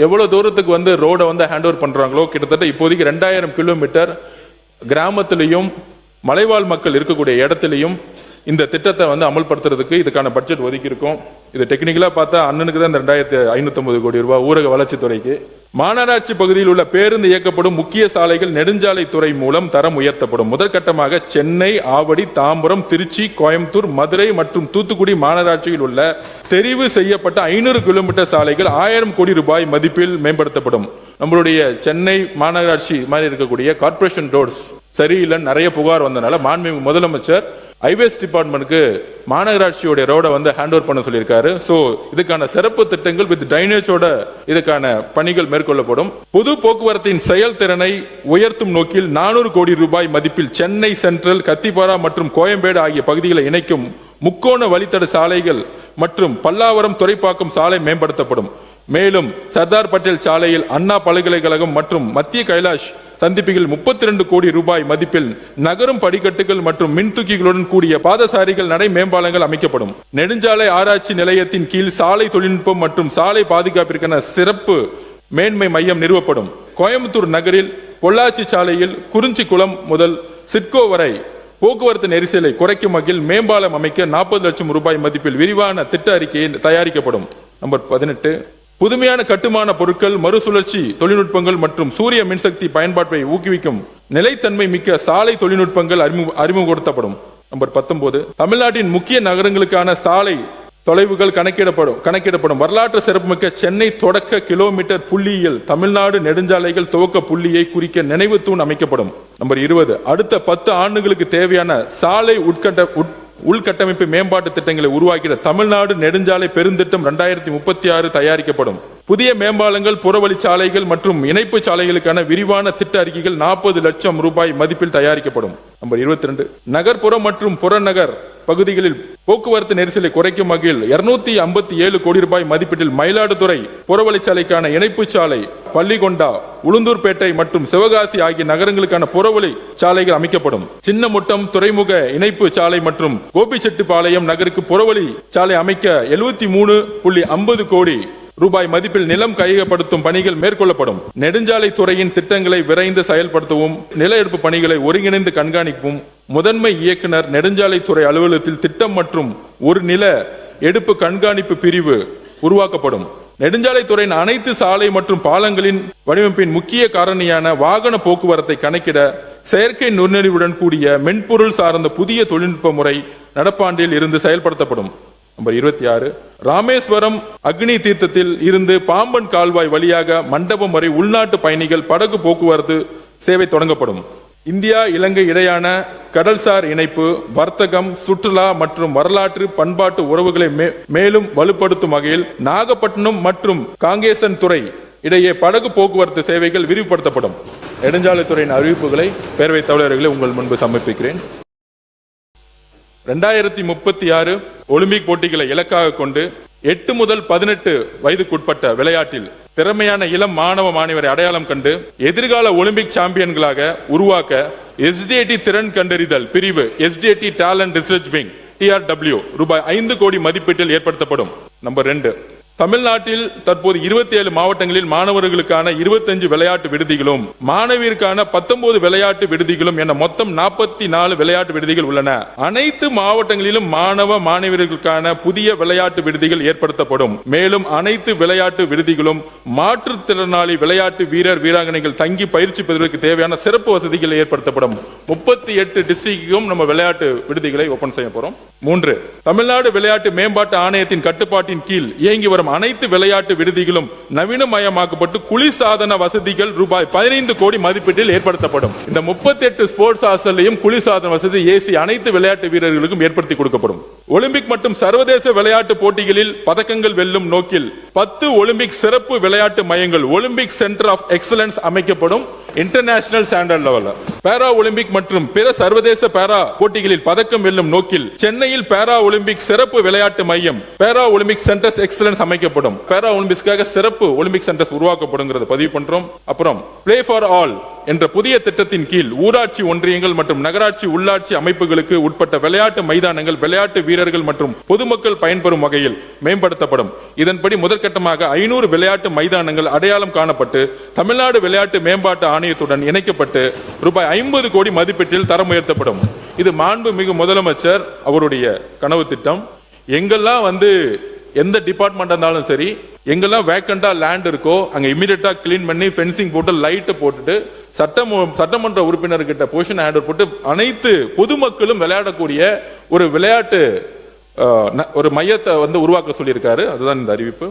எவ்வளவு தூரத்துக்கு ரோட ஹேண்ட் ஓவர் பண்றாங்களோ கிட்டத்தட்ட இப்போதைக்கு 2000 கிலோமீட்டர் கிராமத்திலையும் மலைவாழ் மக்கள் இருக்கக்கூடிய இடத்திலையும் இந்த திட்டத்தை அமல்படுத்துறதுக்கு இதுக்கான பட்ஜெட் ஒதுக்கி இருக்கும். இது டெக்னிக்கலா பார்த்தா அண்ணனுக்கு தான் இந்த 2550 கோடி ரூபாய் ஊரக வளர்ச்சித்துறைக்கு. மாநகராட்சி பகுதியில் உள்ள பேருந்து இயக்கப்படும் முக்கிய சாலைகள் நெடுஞ்சாலை துறை மூலம் தரம் உயர்த்தப்படும். முதற்கட்டமாக சென்னை, ஆவடி, தாம்பரம், திருச்சி, கோயம்புத்தூர், மதுரை மற்றும் தூத்துக்குடி மாநகராட்சியில் உள்ள தெரிவு செய்யப்பட்ட 500 கிலோமீட்டர் சாலைகள் 1000 கோடி ரூபாய் மதிப்பில் மேம்படுத்தப்படும். நம்மளுடைய சென்னை மாநகராட்சி மாதிரி இருக்கக்கூடிய கார்பரேஷன் ரோட்ஸ் சரியில்லைன்னு நிறைய புகார் வந்தனால மாண்புமிகு முதலமைச்சர் ஹைவேஸ் டிபார்ட்மெண்ட்க்கு மாநகராட்சியோட ரோட ஹேண்ட் ஓவர் பண்ண சொல்லியிருக்காரு. சோ இதுக்கான சிறப்பு திட்டங்கள் வித் டைனேஜோட இதுக்கான பணிகள் மேற்கொள்ளப்படும். பொது போக்குவரத்தின் செயல்திறனை உயர்த்தும் நோக்கில் 400 கோடி ரூபாய் மதிப்பில் சென்னை சென்ட்ரல், கத்திப்பாரா மற்றும் கோயம்பேடு ஆகிய பகுதிகளை இணைக்கும் முக்கோண வழித்தட சாலைகள் மற்றும் பல்லாவரம், துறைப்பாக்கம் சாலை மேம்படுத்தப்படும். மேலும் சர்தார் பட்டேல் சாலையில் அண்ணா பல்கலைக்கழகம் மற்றும் மத்திய கைலாஷ் சந்திப்புகள் 32 கோடி ரூபாய் மதிப்பில் நகரும் படிக்கட்டுகள் மற்றும் மின்தூக்கிகளுடன் கூடிய பாதசாரிகள் நடை மேம்பாலங்கள் அமைக்கப்படும். நெடுஞ்சாலை ஆராய்ச்சி நிலையத்தின் கீழ் சாலை தொழில்நுட்பம் மற்றும் சாலை பாதுகாப்பிற்கான சிறப்பு மேன்மை மையம் நிறுவப்படும். கோயம்புத்தூர் நகரில் பொள்ளாச்சி சாலையில் குறிஞ்சிக்குளம் முதல் சிட்கோ வரை போக்குவரத்து நெரிசலை குறைக்கும் வகையில் மேம்பாலம் அமைக்க 40 லட்சம் ரூபாய் மதிப்பில் விரிவான திட்ட அறிக்கை தயாரிக்கப்படும். நம்பர் 18, புதுமையான கட்டுமான பொருட்கள், மறுசுழற்சி தொழில்நுட்பங்கள் மற்றும் சூரிய மின்சக்தி பயன்பாட்டை ஊக்குவிக்கும் நிலைத்தன்மை மிக்க சாலை தொழில்நுட்பங்கள் அறிமுகப்படுத்தப்படும். நம்பர் 19, தமிழ்நாட்டின் முக்கிய நகரங்களுக்கான சாலை தொலைவுகள் கணக்கிடப்படும். வரலாற்று சிறப்புமிக்க சென்னை தொடக்க கிலோமீட்டர் புள்ளியியல் தமிழ்நாடு நெடுஞ்சாலைகள் துவக்க புள்ளியை குறிக்க நினைவு தூண் அமைக்கப்படும். நம்பர் 20, அடுத்த 10 ஆண்டுகளுக்கு தேவையான சாலை உள்கட்டமைப்பு மேம்பாட்டு திட்டங்களை உருவாக்கிட தமிழ்நாடு நெடுஞ்சாலை பெருந்திட்டம் 2036 தயாரிக்கப்படும். புதிய மேம்பாலங்கள், புறவழிச்சாலைகள் மற்றும் இணைப்பு சாலைகளுக்கான விரிவான திட்ட அறிக்கைகள் 40 லட்சம் ரூபாய் மதிப்பில் தயாரிக்கப்படும். நம்பர் 22, நகர்ப்புறம் மற்றும் புறநகர் பகுதிகளில் போக்குவரத்து நெரிசலை குறைக்கும் வகையில் 257 கோடி ரூபாய் மதிப்பீட்டில் மயிலாடுதுறை புறவழிச்சாலைக்கான இணைப்பு சாலை, பள்ளிகொண்டா, உளுந்தூர்பேட்டை மற்றும் சிவகாசி ஆகிய நகரங்களுக்கான புறவழி சாலைகள் அமைக்கப்படும். சின்னமுட்டம் துறைமுக இணைப்பு சாலை மற்றும் கோபிச்செட்டிப்பாளையம் நகருக்கு புறவழி சாலை அமைக்க 73.50 கோடி ரூபாய் மதிப்பில் நிலம் கையகப்படுத்தும் பணிகள் மேற்கொள்ளப்படும். நெடுஞ்சாலை துறையின் திட்டங்களை விரைந்து செயல்படுத்தவும், நில எடுப்பு பணிகளை ஒருங்கிணைந்து கண்காணிக்கவும் முதன்மை இயக்குனர் நெடுஞ்சாலை துறை அலுவலகத்தில் திட்டம் மற்றும் ஒரு நில எடுப்பு கண்காணிப்பு பிரிவு உருவாக்கப்படும். நெடுஞ்சாலை துறையின் அனைத்து சாலை மற்றும் பாலங்களின் வடிவமைப்பின் முக்கிய காரணியான வாகன போக்குவரத்தை கணக்கிட செயற்கை நுண்ணறிவுடன் கூடிய மென்பொருள் சார்ந்த புதிய தொழில்நுட்ப முறை நடப்பாண்டில் இருந்து செயல்படுத்தப்படும். நம்பர் 26, ராமேஸ்வரம் அக்னி தீர்த்தத்தில் இருந்து பாம்பன் கால்வாய் வழியாக மண்டபம் வரை உள்நாட்டு பயணிகள் படகு போக்குவரத்து சேவை தொடங்கப்படும். இந்தியா இலங்கை இடையான கடல்சார் இணைப்பு, வர்த்தகம், சுற்றுலா மற்றும் வரலாற்று பண்பாட்டு உறவுகளை மேலும் வலுப்படுத்தும் வகையில் நாகப்பட்டினம் மற்றும் காங்கேசன் துறை இடையே படகு போக்குவரத்து சேவைகள் விரிவுபடுத்தப்படும். நெடுஞ்சாலைத்துறையின் அறிவிப்புகளை பேரவைத் தலைவர்களை உங்கள் முன்பு சமர்ப்பிக்கிறேன். 2036 ஒலிம்பிக் போட்டிகளை இலக்காக கொண்டு 8 முதல் 18 வயதுக்குட்பட்ட விளையாட்டில் திறமையான இளம் மாணவ மாணவரை அடையாளம் கண்டு எதிர்கால ஒலிம்பிக் சாம்பியன்களாக உருவாக்க SDT திறன் கண்டறிதல் பிரிவு, SDT talent research wing TRW ரூபாய் 5 கோடி மதிப்பீட்டில் ஏற்படுத்தப்படும். நம்பர் 2, தமிழ்நாட்டில் தற்போது 27 மாவட்டங்களில் மாணவர்களுக்கான 25 விளையாட்டு விடுதிகளும் மாணவியருக்கான 19 விளையாட்டு விடுதிகளும் என மொத்தம் 44 விளையாட்டு விடுதிகள் உள்ளன. அனைத்து மாவட்டங்களிலும் மாணவ மாணவியர்களுக்கான புதிய விளையாட்டு விடுதிகள் ஏற்படுத்தப்படும். மேலும் அனைத்து விளையாட்டு விடுதிகளும் மாற்றுத்திறனாளி விளையாட்டு வீரர் வீராங்கனைகள் தங்கி பயிற்சி பெறுவதற்கு தேவையான சிறப்பு வசதிகள் ஏற்படுத்தப்படும். 38 டிஸ்ட்ரிக்டும் நம்ம விளையாட்டு விடுதிகளை ஓபன் செய்ய போறோம். 3, தமிழ்நாடு விளையாட்டு மேம்பாட்டு ஆணையத்தின் கட்டுப்பாட்டின் கீழ் இயங்கி வரும் அனைத்து விளையாட்டு விடுதிகளும் நவீனமயமாக்கப்பட்டு குளிர்சாதன வசதிகள் ரூபாய் 15 கோடி மதிப்பீட்டில் ஏற்படுத்தப்படும். இந்த 38 ஸ்போர்ட்ஸ் ஹாஸ்டல்லையும் குளிர்சாதன வசதி ஏசி அனைத்து விளையாட்டு வீரர்களுக்கும் ஏற்படுத்தி கொடுக்கப்படும். ஒலிம்பிக் மற்றும் சர்வதேச விளையாட்டு போட்டிகளில் பதக்கங்கள் வெல்லும் நோக்கில் 10 ஒலிம்பிக் சிறப்பு விளையாட்டு மையங்கள், ஒலிம்பிக் சென்டர் ஆஃப் எக்ஸலன்ஸ் அமைக்கப்படும். இன்டர்நேஷனல் ஸ்டாண்டர்ட் லெவலில் பாரா ஒலிம்பிக் மற்றும் பிற சர்வதேச பாரா போட்டிகளில் பதக்கம் வெல்லும் நோக்கில் சென்னையில் பாரா ஒலிம்பிக் சிறப்பு விளையாட்டு மையம், பாரா ஒலிம்பிக் சென்டர்ஸ் எக்ஸலன்ஸ் அமைக்கப்படும். பாரா ஒலிம்பிக்ஸ்க்காக சிறப்பு ஒலிம்பிக் சென்டர்ஸ் உருவாக்கப்படும் பதிவு பண்றோம். அப்புறம் பிளே ஃபார் ஆல் என்ற புதிய திட்டத்தின் கீழ் ஊராட்சி ஒன்றியங்கள் மற்றும் நகராட்சி உள்ளாட்சி அமைப்புகளுக்கு உட்பட்ட விளையாட்டு மைதானங்கள் விளையாட்டு வீரர்கள் மற்றும் பொதுமக்கள் பயன்பெறும் வகையில் மேம்படுத்தப்படும். இதன்படி முதற்கட்டமாக 500 விளையாட்டு மைதானங்கள் அடையாளம் காணப்பட்டு தமிழ்நாடு விளையாட்டு மேம்பாட்டு ஆணையத்துடன் இணைக்கப்பட்டு ரூபாய் 50 கோடி மதிப்பீட்டில் தரம் உயர்த்தப்படும். இது மாண்புமிகு முதலமைச்சர் அவருடைய கனவு திட்டம். எங்கெல்லாம் எந்த டிபார்ட்மெண்ட் இருந்தாலும் சரி, எங்கெல்லாம் வேக்கண்டா லேண்ட் இருக்கோ அங்க இமிடியேட்டா கிளீன் பண்ணி ஃபென்சிங் போட்டு லைட் போட்டுட்டு சட்டமன்ற உறுப்பினர்கிட்ட பொசிஷன் ஹேண்ட் போட்டு அனைத்து பொதுமக்களும் விளையாடக்கூடிய ஒரு விளையாட்டு ஒரு மையத்தை உருவாக்க சொல்லியிருக்காரு. அதுதான் இந்த அறிவிப்பு.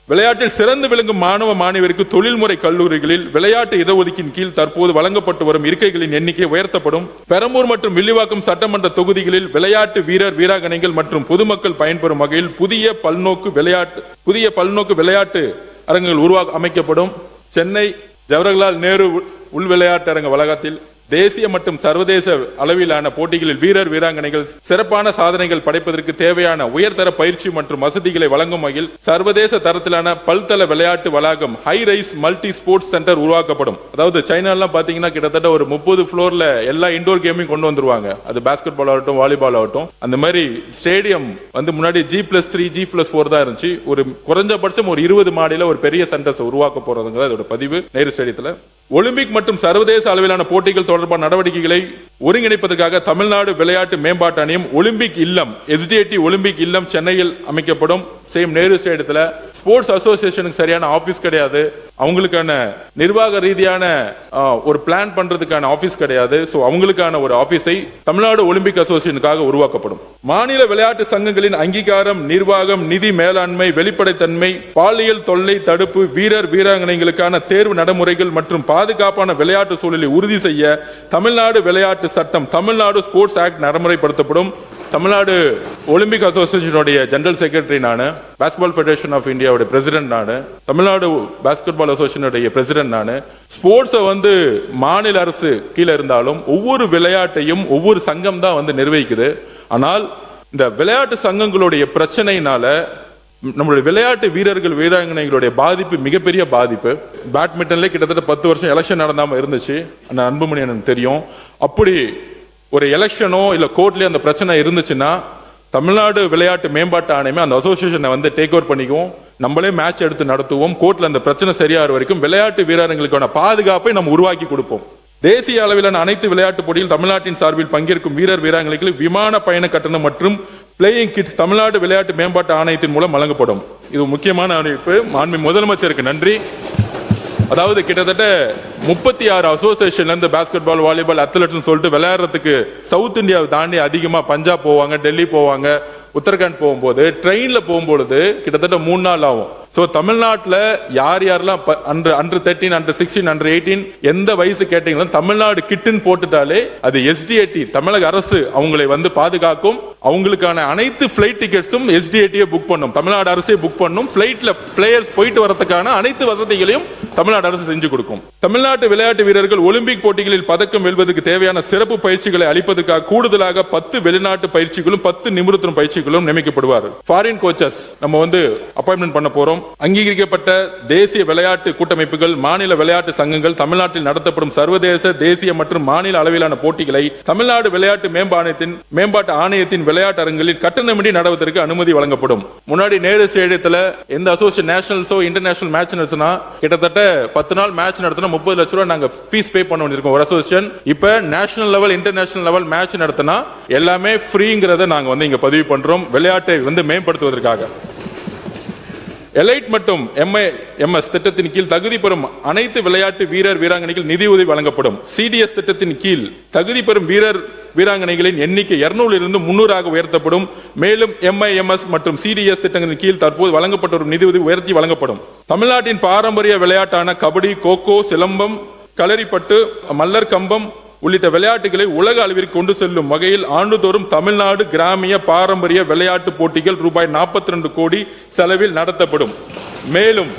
விளையாட்டில் சிறந்து விளங்கும் மாணவ மாணவியருக்கு தொழில்முறை கல்லூரிகளில் விளையாட்டு இடஒதுக்கீட்டின் கீழ் தற்போது வழங்கப்பட்டு வரும் இருக்கைகளின் எண்ணிக்கை உயர்த்தப்படும். பெரம்பூர் மற்றும் வில்லிவாக்கம் சட்டமன்ற தொகுதிகளில் விளையாட்டு வீரர் வீராங்கனைகள் மற்றும் பொதுமக்கள் பயன்பெறும் வகையில் புதிய பல்நோக்கு விளையாட்டு அரங்குகள் அமைக்கப்படும். சென்னை ஜவஹர்லால் நேரு உள் விளையாட்டு அரங்க வளாகத்தில் தேசிய மற்றும் சர்வதேச அளவிலான போட்டிகளில் வீரர் வீராங்கனைகள் சிறப்பான சாதனைகள் படைப்பதற்கு தேவையான உயர்தர பயிற்சி மற்றும் வசதிகளை வழங்கும் வகையில் சர்வதேச தரத்திலான பல்தள விளையாட்டு வளாகம் high rise multi sports centre உருவாக்கப்படும். அதாவது சைனாலாம் பாத்தீங்கன்னா கிட்டத்தட்ட ஒரு 30 ஃப்ளோர்ல எல்லா இண்டோர் கேமையும் கொண்டு வந்துருவாங்க. அது பாஸ்கெட் பால் ஆகட்டும், வாலிபால் ஆகட்டும். அந்த மாதிரி ஸ்டேடியம் முன்னாடி G+3 G+4 தான் இருந்துச்சு. ஒரு குறைஞ்சபட்சம் ஒரு 20 மாடியில ஒரு பெரிய சென்டர்ஸ் உருவாக்க போறதுங்கிறது அதோட பதிவு நேரு ஸ்டேடியத்துல. ஒலிம்பிக் மற்றும் சர்வதேச அளவிலான போட்டிகள் தொடர்பான நடவடிக்கைகளை ஒருங்கிணைப்பதற்காக தமிழ்நாடு விளையாட்டு மேம்பாட்டு ஆணையம் ஒலிம்பிக் இல்லம் SDAT ஒலிம்பிக் இல்லம் சென்னையில் அமைக்கப்படும். சேம் நேரு ஸ்டேடியத்தில் ஸ்போர்ட்ஸ் அசோசியேஷனுக்கு சரியான ஆபீஸ் கிடையாது, அவங்களுக்கான நிர்வாக ரீதியான ஒரு பிளான் பண்றதுக்கான ஆபீஸ் கிடையாது. சோ அவங்களுக்கான ஒரு ஆபீஸை தமிழ்நாடு ஒலிம்பிக் அசோசியேஷனுக்காக உருவாக்கப்படும். மாநில விளையாட்டு சங்கங்களின் அங்கீகாரம், நிர்வாகம், நிதி மேலாண்மை, வெளிப்படைத்தன்மை, பாலியல் தொல்லை தடுப்பு, வீரர் வீராங்கனைகளுக்கான தேர்வு நடைமுறைகள் மற்றும் பாதுகாப்பான விளையாட்டு சூழலை உறுதி செய்ய தமிழ்நாடு விளையாட்டு சட்டம், தமிழ்நாடு ஸ்போர்ட்ஸ் ஆக்ட் நடைமுறைப்படுத்தப்படும். தமிழ்நாடு ஒலிம்பிக் அசோசியேஷனுடைய ஜெனரல் செக்ரட்டரி நானு, பாஸ்கெட்பால் ஃபெடரேஷன் ஆஃப் இந்தியாவுடைய பிரசிடென்ட் நானு, தமிழ்நாடு பாஸ்கெட்பால் அசோசியேஷனுடைய பிரசிடென்ட் நானு. ஸ்போர்ட்ஸை மாநில அரசு கீழே இருந்தாலும் ஒவ்வொரு விளையாட்டையும் ஒவ்வொரு சங்கம் தான் நிர்வகிக்குது. ஆனால் இந்த விளையாட்டு சங்கங்களுடைய பிரச்சனையினால நம்மளுடைய விளையாட்டு வீரர்கள் வீராங்கனைகளுடைய பாதிப்பு மிகப்பெரிய பாதிப்பு. பேட்மிண்டன்ல கிட்டத்தட்ட 10 வருஷம் எலெக்ஷன் நடந்தாம இருந்துச்சு, அந்த அன்புமணி எனக்கு தெரியும். அப்படி ஒரு எலெக்ஷனோ இல்ல கோர்ட்லயோ அந்த பிரச்சனை இருந்துச்சுன்னா தமிழ்நாடு விளையாட்டு மேம்பாட்டு ஆணையமே அந்த அசோசியேஷனை டேக் ஓவர் பண்ணிக்குவோம், நம்மளே மேட்ச் எடுத்து நடத்துவோம். கோர்ட்ல அந்த பிரச்சனை சரியாகிற வரைக்கும் விளையாட்டு வீரர்களுக்கான பாதுகாப்பை நம்ம உருவாக்கி கொடுப்போம். தேசிய அளவிலான அனைத்து விளையாட்டு போட்டியில் தமிழ்நாட்டின் சார்பில் பங்கேற்கும் வீரர் வீராங்கனைகளுக்கு விமான பயண கட்டணம் மற்றும் பிளேயிங் கிட் தமிழ்நாடு விளையாட்டு மேம்பாட்டு ஆணையத்தின் மூலம் வழங்கப்படும். இது முக்கியமான அறிவிப்பு. மாண்பு முதலமைச்சருக்கு நன்றி. அதாவது கிட்டத்தட்ட 36 அசோசியேஷன்ல இருந்து பாஸ்கெட்பால், வாலிபால், அத்லெட்ஸ் சொல்லிட்டு விளையாடுறதுக்கு சவுத் இந்தியாவை தாண்டி அதிகமா பஞ்சாப் போவாங்க, டெல்லி போவாங்க, உத்தரகாண்ட் போகும்போது ட்ரெயின்ல போகும்போது கிட்டத்தட்ட 3 நாள் ஆகும். சோ தமிழ்நாட்டில் யார் யாரெல்லாம் அண்டர் 13, அண்டர் 16, அண்டர் 18 எந்த வயசு கேட்டீங்களும் தமிழ்நாடு கிட்டுன்னு போட்டுட்டாலே அது SDAT தமிழக அரசு அவங்களை பாதுகாக்கும். அவங்களுக்கான அனைத்து பிளைட் டிக்கெட்ஸும் SDAT புக் பண்ணும், தமிழ்நாடு அரசே புக் பண்ணும். பிளைட்ல பிளேயர்ஸ் போயிட்டு வரதுக்கான அனைத்து வசதிகளையும் தமிழ்நாடு அரசு செஞ்சு கொடுக்கும். தமிழ்நாட்டு விளையாட்டு வீரர்கள் ஒலிம்பிக் போட்டிகளில் பதக்கம் வெல்வதற்கு தேவையான சிறப்பு பயிற்சிகளை அளிப்பதற்காக கூடுதலாக 10 வெளிநாட்டு பயிற்சிகளும் 10 நிமிடத்திலும் பயிற்சிகளும் நியமிக்கப்படுவார். ஃபாரின் கோச்சஸ் நம்ம அப்பாயின்மெண்ட் பண்ண போறோம். அங்கீகரிக்கப்பட்ட தேசிய விளையாட்டு கூட்டமைப்புகள், மாநில விளையாட்டு சங்கங்கள் தமிழ்நாட்டில் நடத்தப்படும் சர்வதேச, தேசிய மற்றும் மாநில அளவிலான போட்டிகளை தமிழ்நாடு விளையாட்டு மேம்பாட்டு ஆணையத்தின் விளையாட்டு அரங்கில் கட்டணமின்றி நடவதற்கு அனுமதி வழங்கப்படும். முன்னாடி நேரு ஸ்டேடியத்தில் எந்த அசோசியேஷன் நேஷனல்ஸோ இன்டர்நேஷனல் மேட்ச் நடத்தினா கிட்டத்தட்ட 10 நாள் மேட்ச் நடத்தினா 30 லட்சம் ரூபாய் நாங்க ஃபீஸ் பே பண்ண வேண்டியிருக்கோம் ஒரு அசோசியேஷன். இப்ப national level, international level match நடத்தினா எல்லாமே ஃப்ரீங்கிறத நாங்க இங்க பதிவு பண்றோம், விளையாட்டை மேம்படுத்துவதற்காக. எலைட் மற்றும் MIMS திட்டத்தின் கீழ் தகுதி பெறும் அனைத்து விளையாட்டு வீரர் வீராங்கனைகள் நிதியுதவி வழங்கப்படும். CDS திட்டத்தின் கீழ் தகுதி பெறும் வீரர் வீராங்கனைகளின் எண்ணிக்கை 200 இருந்து 300 உயர்த்தப்படும். மேலும் MIMS மற்றும் CDS திட்டங்களின் கீழ் தற்போது வழங்கப்பட்ட ஒரு நிதியுதவி உயர்த்தி வழங்கப்படும். தமிழ்நாட்டின் பாரம்பரிய விளையாட்டான கபடி, கோகோ, சிலம்பம், களரிப்பட்டு, மல்லர் கம்பம் உள்ளிட்ட விளையாட்டுகளை உலக அளவிற்கு கொண்டு செல்லும் வகையில் ஆண்டுதோறும் தமிழ்நாடு கிராமிய பாரம்பரிய விளையாட்டு போட்டிகள் ரூபாய் 42 கோடி செலவில் நடத்தப்படும். மேலும்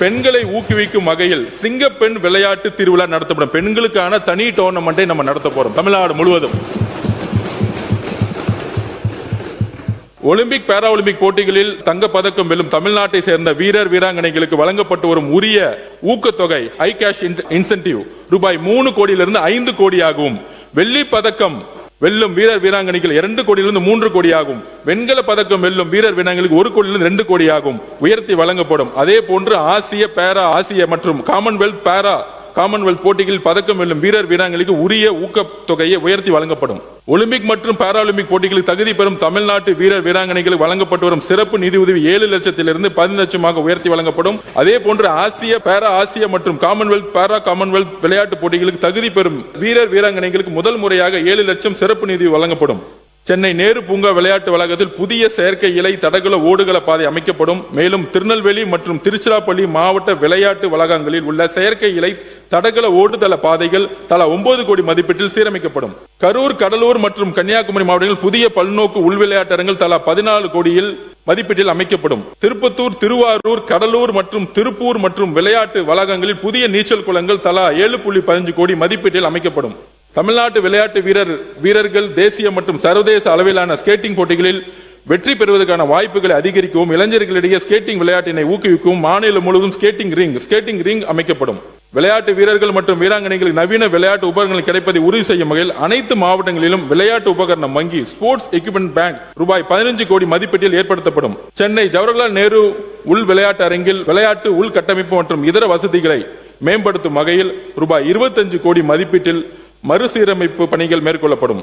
பெண்களை ஊக்குவிக்கும் வகையில் சிங்கப்பெண் விளையாட்டு திருவிழா நடத்தப்படும். பெண்களுக்கான தனி டோர்னமெண்டை நம்ம நடத்த போறோம் தமிழ்நாடு முழுவதும். ஒலிம்பிக், பாரா ஒலிம்பிக் போட்டிகளில் தங்க பதக்கம் வெல்லும் தமிழ்நாட்டை சேர்ந்த வீரர் வீராங்கனைகளுக்கு வழங்கப்பட்டு வரும் உரிய ஊக்கத்தொகை ஹை கேஷ் இன்சென்டிவ் ரூபாய் 3 கோடியிலிருந்து 5 கோடி ஆகும். வெள்ளி பதக்கம் வெல்லும் வீரர் வீராங்கனைகள் 2 கோடியிலிருந்து 3 கோடி ஆகும். வெண்கல பதக்கம் வெல்லும் வீரர் வீராங்கனைகளுக்கு 1 கோடியிலிருந்து 2 கோடி ஆகும் உயர்த்தி வழங்கப்படும். அதே போன்று ஆசிய, பாரா ஆசிய மற்றும் காமன்வெல்த் போட்டிகளில் பதக்கம் வெல்லும் வீரர் வீராங்கனைகளுக்கு உரிய ஊக்கத்தொகையை உயர்த்தி வழங்கப்படும். ஒலிம்பிக் மற்றும் பாராலிம்பிக் போட்டிகளில் தகுதி பெறும் தமிழ்நாட்டு வீரர் வீராங்கனைகளுக்கு வழங்கப்பட்டு வரும் சிறப்பு நிதியுதவி 7 லட்சத்திலிருந்து 10 லட்சமாக உயர்த்தி வழங்கப்படும். அதே போன்று ஆசிய, பாரா ஆசிய மற்றும் காமன்வெல்த் விளையாட்டு போட்டிகளுக்கு தகுதி பெறும் வீரர் வீராங்கனைகளுக்கு முதல் முறையாக 7 லட்சம் சிறப்பு நிதி வழங்கப்படும். சென்னை நேரு பூங்கா விளையாட்டு வளாகத்தில் புதிய செயற்கை இலை தடகள ஓடுகள பாதை அமைக்கப்படும். மேலும் திருநெல்வேலி மற்றும் திருச்சிராப்பள்ளி மாவட்ட விளையாட்டு வளாகங்களில் உள்ள செயற்கை இலை தடகள ஓடுதள பாதைகள் தலா 9 கோடி மதிப்பீட்டில் சீரமைக்கப்படும். கரூர், கடலூர் மற்றும் கன்னியாகுமரி மாவட்டங்களில் புதிய பல்நோக்கு உள் விளையாட்டரங்கள் தலா 14 கோடியில் மதிப்பீட்டில் அமைக்கப்படும். திருப்பத்தூர், திருவாரூர், கடலூர் மற்றும் திருப்பூர் மற்றும் விளையாட்டு வளாகங்களில் புதிய நீச்சல் குளங்கள் தலா 7.15 கோடி மதிப்பீட்டில் அமைக்கப்படும். தமிழ்நாட்டு விளையாட்டு வீரர்கள் தேசிய மற்றும் சர்வதேச அளவிலான ஸ்கேட்டிங் போட்டிகளில் வெற்றி பெறுவதற்கான வாய்ப்புகளை அதிகரிக்கவும், இளைஞர்களிடையே ஸ்கேட்டிங் விளையாட்டினை ஊக்குவிக்கவும் மாநிலம் முழுவதும் ஸ்கேட்டிங் ரிங் அமைக்கப்படும். விளையாட்டு வீரர்கள் மற்றும் வீராங்கனைகளுக்கு நவீன விளையாட்டு உபகரணங்கள் கிடைப்பதை உறுதி செய்யும் வகையில் அனைத்து மாவட்டங்களிலும் விளையாட்டு உபகரணம் வங்கி, ஸ்போர்ட்ஸ் எக்யூப்மெண்ட் பேங்க் ரூபாய் 15 கோடி மதிப்பீட்டில் ஏற்படுத்தப்படும். சென்னை ஜவஹர்லால் நேரு உள் விளையாட்டு அரங்கில் விளையாட்டு உள்கட்டமைப்பு மற்றும் இதர வசதிகளை மேம்படுத்தும் வகையில் ரூபாய் 25 கோடி மதிப்பீட்டில் மறுசீரமைப்பு பணிகள் மேற்கொள்ளப்படும்.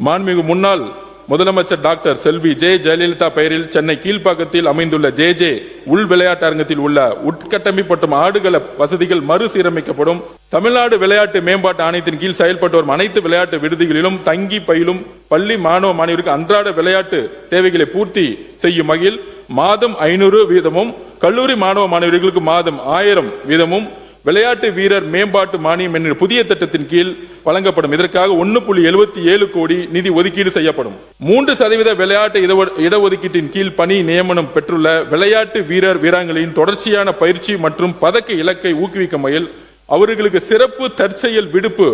மாண்புமிகு முன்னாள் முதலமைச்சர் டாக்டர் செல்வி ஜெயலலிதா பெயரில் சென்னை கீழ்ப்பாக்கத்தில் அமைந்துள்ள ஜே உள் விளையாட்டு அரங்கத்தில் உள்ள உட்கட்டமைப்பு ஆடுகள வசதிகள் மறுசீரமைக்கப்படும். தமிழ்நாடு விளையாட்டு மேம்பாட்டு ஆணையத்தின் கீழ் செயல்பட்டு வரும் அனைத்து விளையாட்டு விடுதிகளிலும் தங்கி பயிலும் பள்ளி மாணவ மாணவியருக்கு அன்றாட விளையாட்டு தேவைகளை பூர்த்தி செய்யும் வகையில் மாதம் 500 வீதமும், கல்லூரி மாணவ மாணவியர்களுக்கு மாதம் 1000 வீதமும் விளையாட்டு வீரர் மேம்பாட்டு மானியம் என்ற புதிய திட்டத்தின் கீழ் வழங்கப்படும். இதற்காக 1.77 கோடி நிதி ஒதுக்கீடு செய்யப்படும். 3% விளையாட்டு இடஒதுக்கீட்டின் கீழ் பணி நியமனம் பெற்றுள்ள விளையாட்டு வீரர் வீராங்கனையின் தொடர்ச்சியான பயிற்சி மற்றும் பதக்க இலக்கை ஊக்குவிக்கும் வகையில் அவர்களுக்கு சிறப்பு தற்செயல் விடுப்பு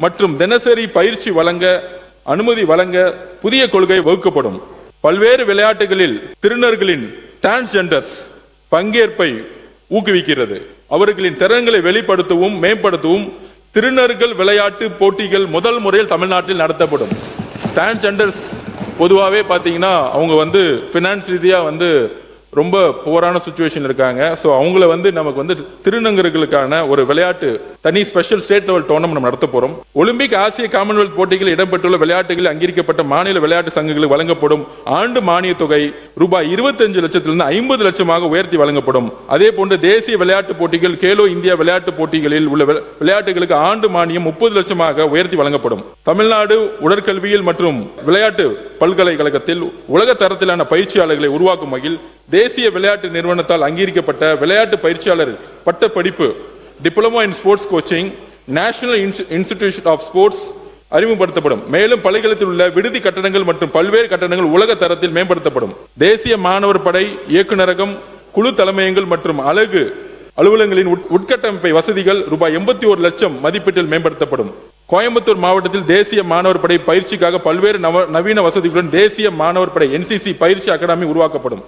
மற்றும் தினசரி பயிற்சி வழங்க அனுமதி வழங்க புதிய கொள்கை வகுக்கப்படும். பல்வேறு விளையாட்டுகளில் திருநர்களின் டிரான்ஸ்ஜெண்டர்ஸ் பங்கேற்பை ஊக்குவிக்கிறது. அவர்களின் திறன்களை வெளிப்படுத்தவும் மேம்படுத்தவும் திருநர்கள் விளையாட்டு போட்டிகள் முதல் முறையில் தமிழ்நாட்டில் நடத்தப்படும். டிரான்ஸ்ஜெண்டர்ஸ் பொதுவாகவே பார்த்தீங்கன்னா அவங்க ஃபினான்ஸ் ரீதியாக ரொம்ப புவரான சுச்சுவேஷன் இருக்காங்க. ஸோ அவங்கள நமக்கு திருநங்கர்களுக்கான ஒரு விளையாட்டு தனி ஸ்பெஷல் ஸ்டேட் லெவல் டோர்னமெண்ட் நடத்த போறோம். ஒலிம்பிக், ஆசிய, காமன்வெல்த் போட்டிகளில் இடம்பெற்றுள்ள விளையாட்டுகளில் அங்கீகரிக்கப்பட்ட மாநில விளையாட்டு சங்கங்களுக்கு வழங்கப்படும் ஆண்டு மானிய தொகை ரூபாய் 25 லட்சத்திலிருந்து 50 லட்சமாக உயர்த்தி வழங்கப்படும். அதே போன்று தேசிய விளையாட்டு போட்டிகள், கேலோ இந்தியா விளையாட்டு போட்டிகளில் உள்ள விளையாட்டுகளுக்கு ஆண்டு மானியம் 30 லட்சமாக உயர்த்தி வழங்கப்படும். தமிழ்நாடு உடற்கல்வியியல் மற்றும் விளையாட்டு பல்கலைக்கழகத்தில் உலக தரத்திலான பயிற்சியாளர்களை உருவாக்கும் வகையில் தேசிய விளையாட்டு நிறுவனத்தால் அங்கீகரிக்கப்பட்ட விளையாட்டு பயிற்சியாளர் பட்ட படிப்பு diploma in sports coaching national institution of sports அறிமுகப்படுத்தப்படும். மேலும் பள்ளிகளில் உள்ள விடுதி கட்டடங்கள் மற்றும் பல்வேறு கட்டடங்கள் உலக தரத்தில் மேம்படுத்தப்படும். தேசிய மாணவர் படை இயக்குநரகம், குழு தலைமையங்கள் மற்றும் அலகு அலுவலகங்களின் உட்கட்டமைப்பை வசதிகள் ரூபாய் 81 லட்சம் மதிப்பீட்டில் மேம்படுத்தப்படும். கோயம்புத்தூர் மாவட்டத்தில் தேசிய மாணவர் படை பயிற்சிக்காக பல்வேறு நவீன வசதிகளுடன் தேசிய மாணவர் படை NCC பயிற்சி அகாடமி உருவாக்கப்படும்.